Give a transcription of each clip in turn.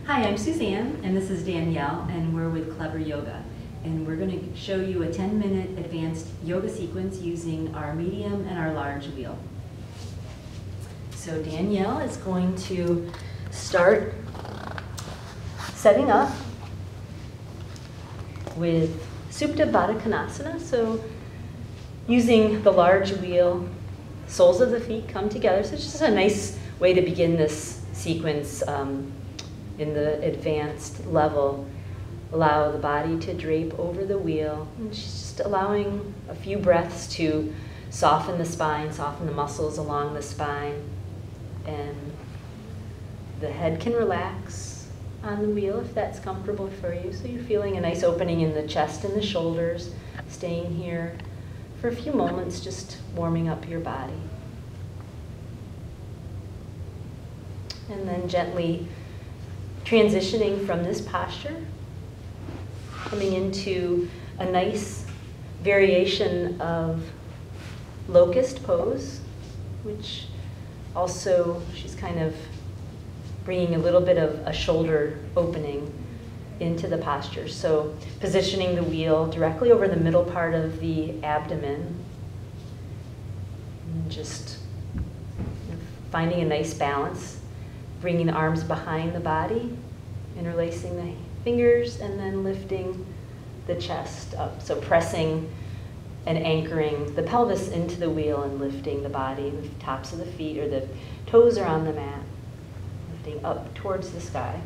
Hi, I'm Suzanne, and this is Danielle, and we're with Clever Yoga. And we're going to show you a 10-minute advanced yoga sequence using our medium and our large wheel. So Danielle is going to start setting up with Supta Baddha Konasana. So using the large wheel, soles of the feet come together. So it's just a nice way to begin this sequence in the advanced level. Allow the body to drape over the wheel. And she's just allowing a few breaths to soften the spine, soften the muscles along the spine. And the head can relax on the wheel if that's comfortable for you. So you're feeling a nice opening in the chest and the shoulders, staying here for a few moments, just warming up your body. And then gently transitioning from this posture, coming into a nice variation of locust pose, which also she's kind of bringing a little bit of a shoulder opening into the posture. So positioning the wheel directly over the middle part of the abdomen, and just finding a nice balance. Bringing the arms behind the body, interlacing the fingers, and then lifting the chest up. So pressing and anchoring the pelvis into the wheel and lifting the body. The tops of the feet or the toes are on the mat, lifting up towards the sky.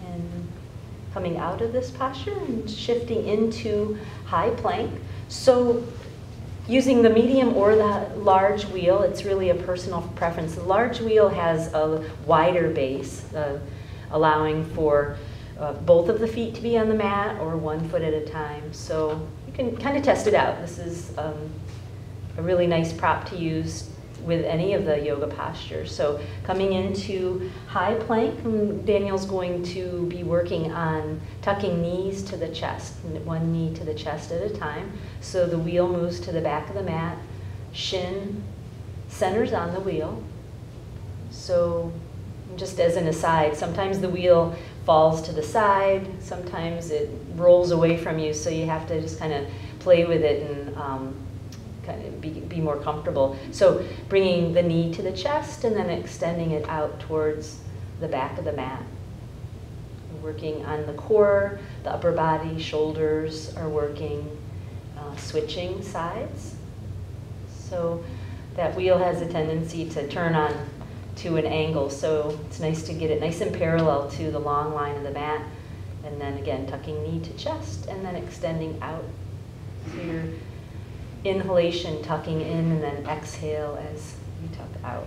And coming out of this posture and shifting into high plank. So using the medium or the large wheel, it's really a personal preference. The large wheel has a wider base, allowing for both of the feet to be on the mat or 1 foot at a time. So you can kind of test it out. This is a really nice prop to use with any of the yoga postures. So coming into high plank, Danielle's going to be working on tucking knees to the chest, one knee to the chest at a time. So the wheel moves to the back of the mat, shin centers on the wheel. So just as an aside, sometimes the wheel falls to the side, sometimes it rolls away from you, so you have to just kind of play with it and kind of be more comfortable. So bringing the knee to the chest and then extending it out towards the back of the mat. Working on the core, the upper body, shoulders are working, switching sides. So that wheel has a tendency to turn on to an angle, so it's nice to get it nice and parallel to the long line of the mat. And then again, tucking knee to chest and then extending out. So you're inhalation, tucking in, and then exhale as you tuck out.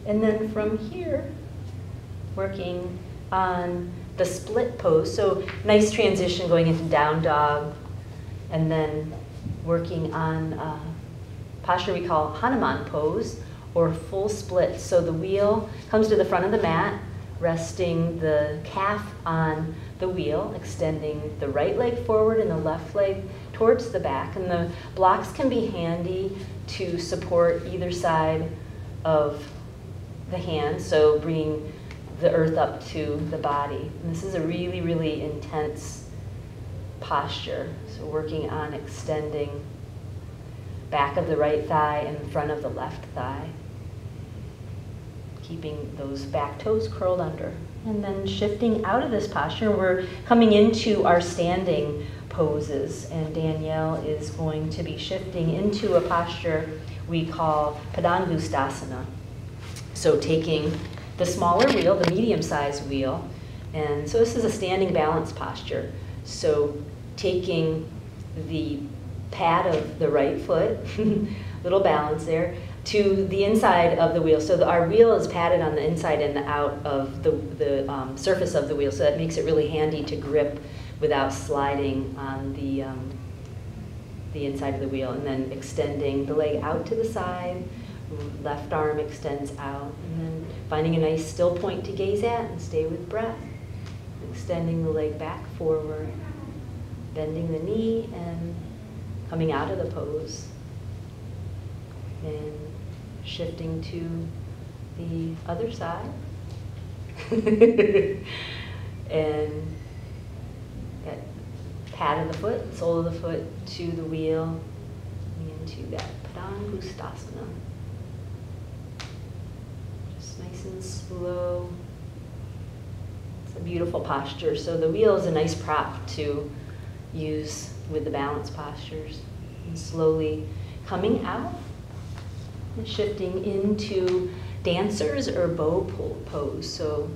And then from here, working on the split pose. So nice transition going into down dog, and then working on posture we call Hanuman pose, or full split. So the wheel comes to the front of the mat, resting the calf on the wheel, extending the right leg forward and the left leg towards the back. And the blocks can be handy to support either side of the hand, so bringing the earth up to the body. And this is a really, really intense posture. So working on extending back of the right thigh and front of the left thigh. Keeping those back toes curled under. And then shifting out of this posture, we're coming into our standing poses, and Danielle is going to be shifting into a posture we call Padangusthasana. So taking the smaller wheel, the medium-sized wheel, and so this is a standing balance posture. So taking the pad of the right foot, little balance there, to the inside of the wheel. So our wheel is padded on the inside and the out of the surface of the wheel, so that makes it really handy to grip without sliding on the inside of the wheel. And then extending the leg out to the side, left arm extends out, and then finding a nice still point to gaze at and stay with breath. Extending the leg back forward, bending the knee, and coming out of the pose. And shifting to the other side. And that pad of the foot, sole of the foot to the wheel, into that Padangustasana. Just nice and slow. It's a beautiful posture. So the wheel is a nice prop to use with the balance postures. And slowly coming out and shifting into dancers or bow pose. So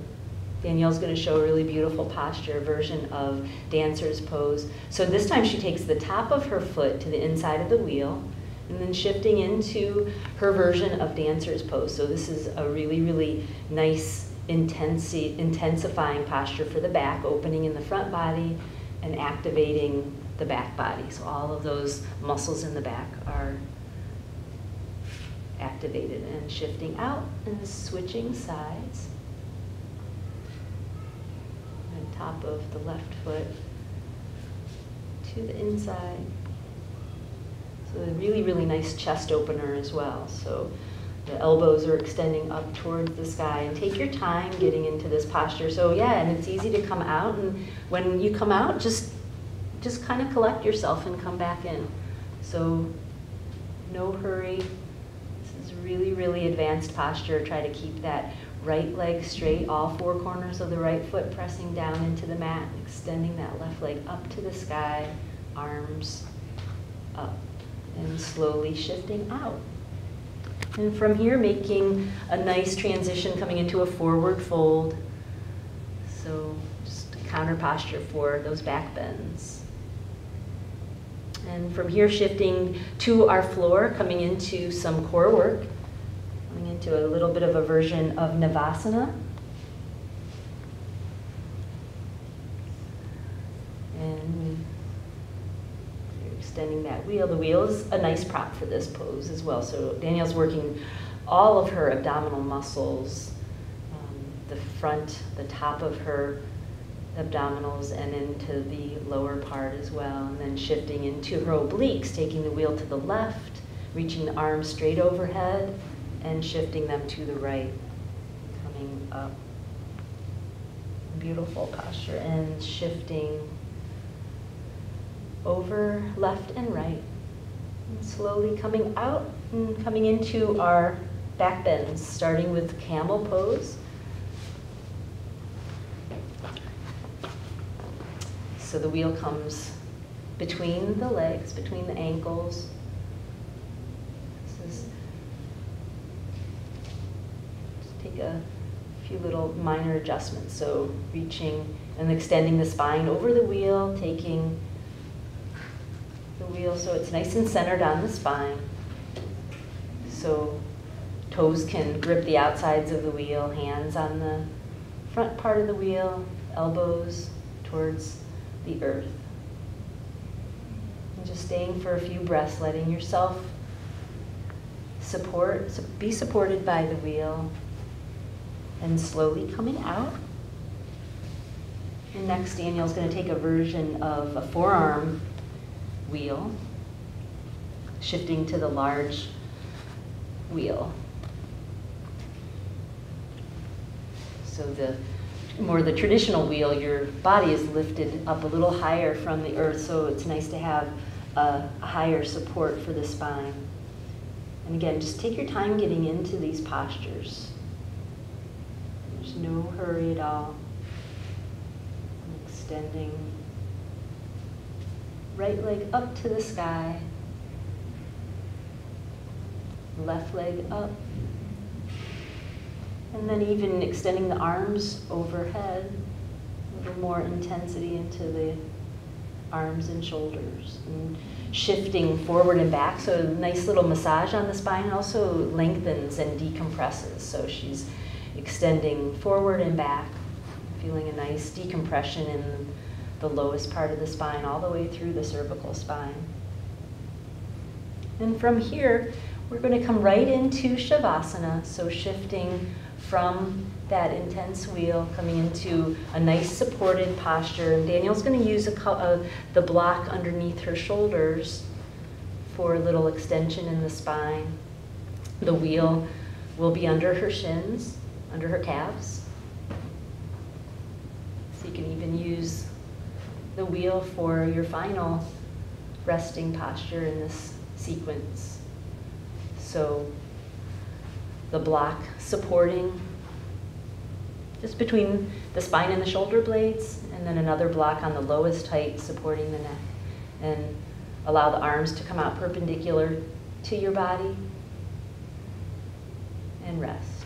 Danielle's going to show a really beautiful posture version of dancer's pose. So this time she takes the top of her foot to the inside of the wheel and then shifting into her version of dancer's pose. So this is a really, really nice intensifying posture for the back, opening in the front body and activating the back body. So all of those muscles in the back are activated, and shifting out and switching sides. And top of the left foot to the inside. So a really, really nice chest opener as well. So the elbows are extending up towards the sky, and take your time getting into this posture. So yeah, and it's easy to come out, and when you come out, just kind of collect yourself and come back in. So no hurry. This is really, really advanced posture. Try to keep that right leg straight, all four corners of the right foot pressing down into the mat, extending that left leg up to the sky, arms up, and slowly shifting out. And from here, making a nice transition, coming into a forward fold. So just a counter posture for those back bends. And from here, shifting to our floor, coming into some core work, coming into a little bit of a version of Navasana. And you're extending that wheel. The wheel is a nice prop for this pose as well. So Danielle's working all of her abdominal muscles, the front, the top of her abdominals and into the lower part as well, and then shifting into her obliques, taking the wheel to the left, reaching the arms straight overhead and shifting them to the right, coming up. Beautiful posture, and shifting over left and right, and slowly coming out and coming into our back bends, starting with camel pose. So the wheel comes between the legs, between the ankles. Just take a few little minor adjustments. So reaching and extending the spine over the wheel, taking the wheel so it's nice and centered on the spine. So toes can grip the outsides of the wheel, hands on the front part of the wheel, elbows towards the earth. And just staying for a few breaths, letting yourself be supported by the wheel, and slowly coming out. And next, Danielle's going to take a version of a forearm wheel, shifting to the large wheel. So the traditional wheel, your body is lifted up a little higher from the earth, so it's nice to have a higher support for the spine. And again, just take your time getting into these postures. There's no hurry at all. Extending right leg up to the sky, left leg up. And then even extending the arms overhead, a little more intensity into the arms and shoulders. And shifting forward and back, so a nice little massage on the spine also lengthens and decompresses. So she's extending forward and back, feeling a nice decompression in the lowest part of the spine all the way through the cervical spine. And from here, we're going to come right into Shavasana, so shifting from that intense wheel, coming into a nice supported posture. And Danielle's going to use the block underneath her shoulders for a little extension in the spine. The wheel will be under her shins, under her calves. So you can even use the wheel for your final resting posture in this sequence. So the block supporting just between the spine and the shoulder blades, and then another block on the lowest height supporting the neck. And allow the arms to come out perpendicular to your body and rest.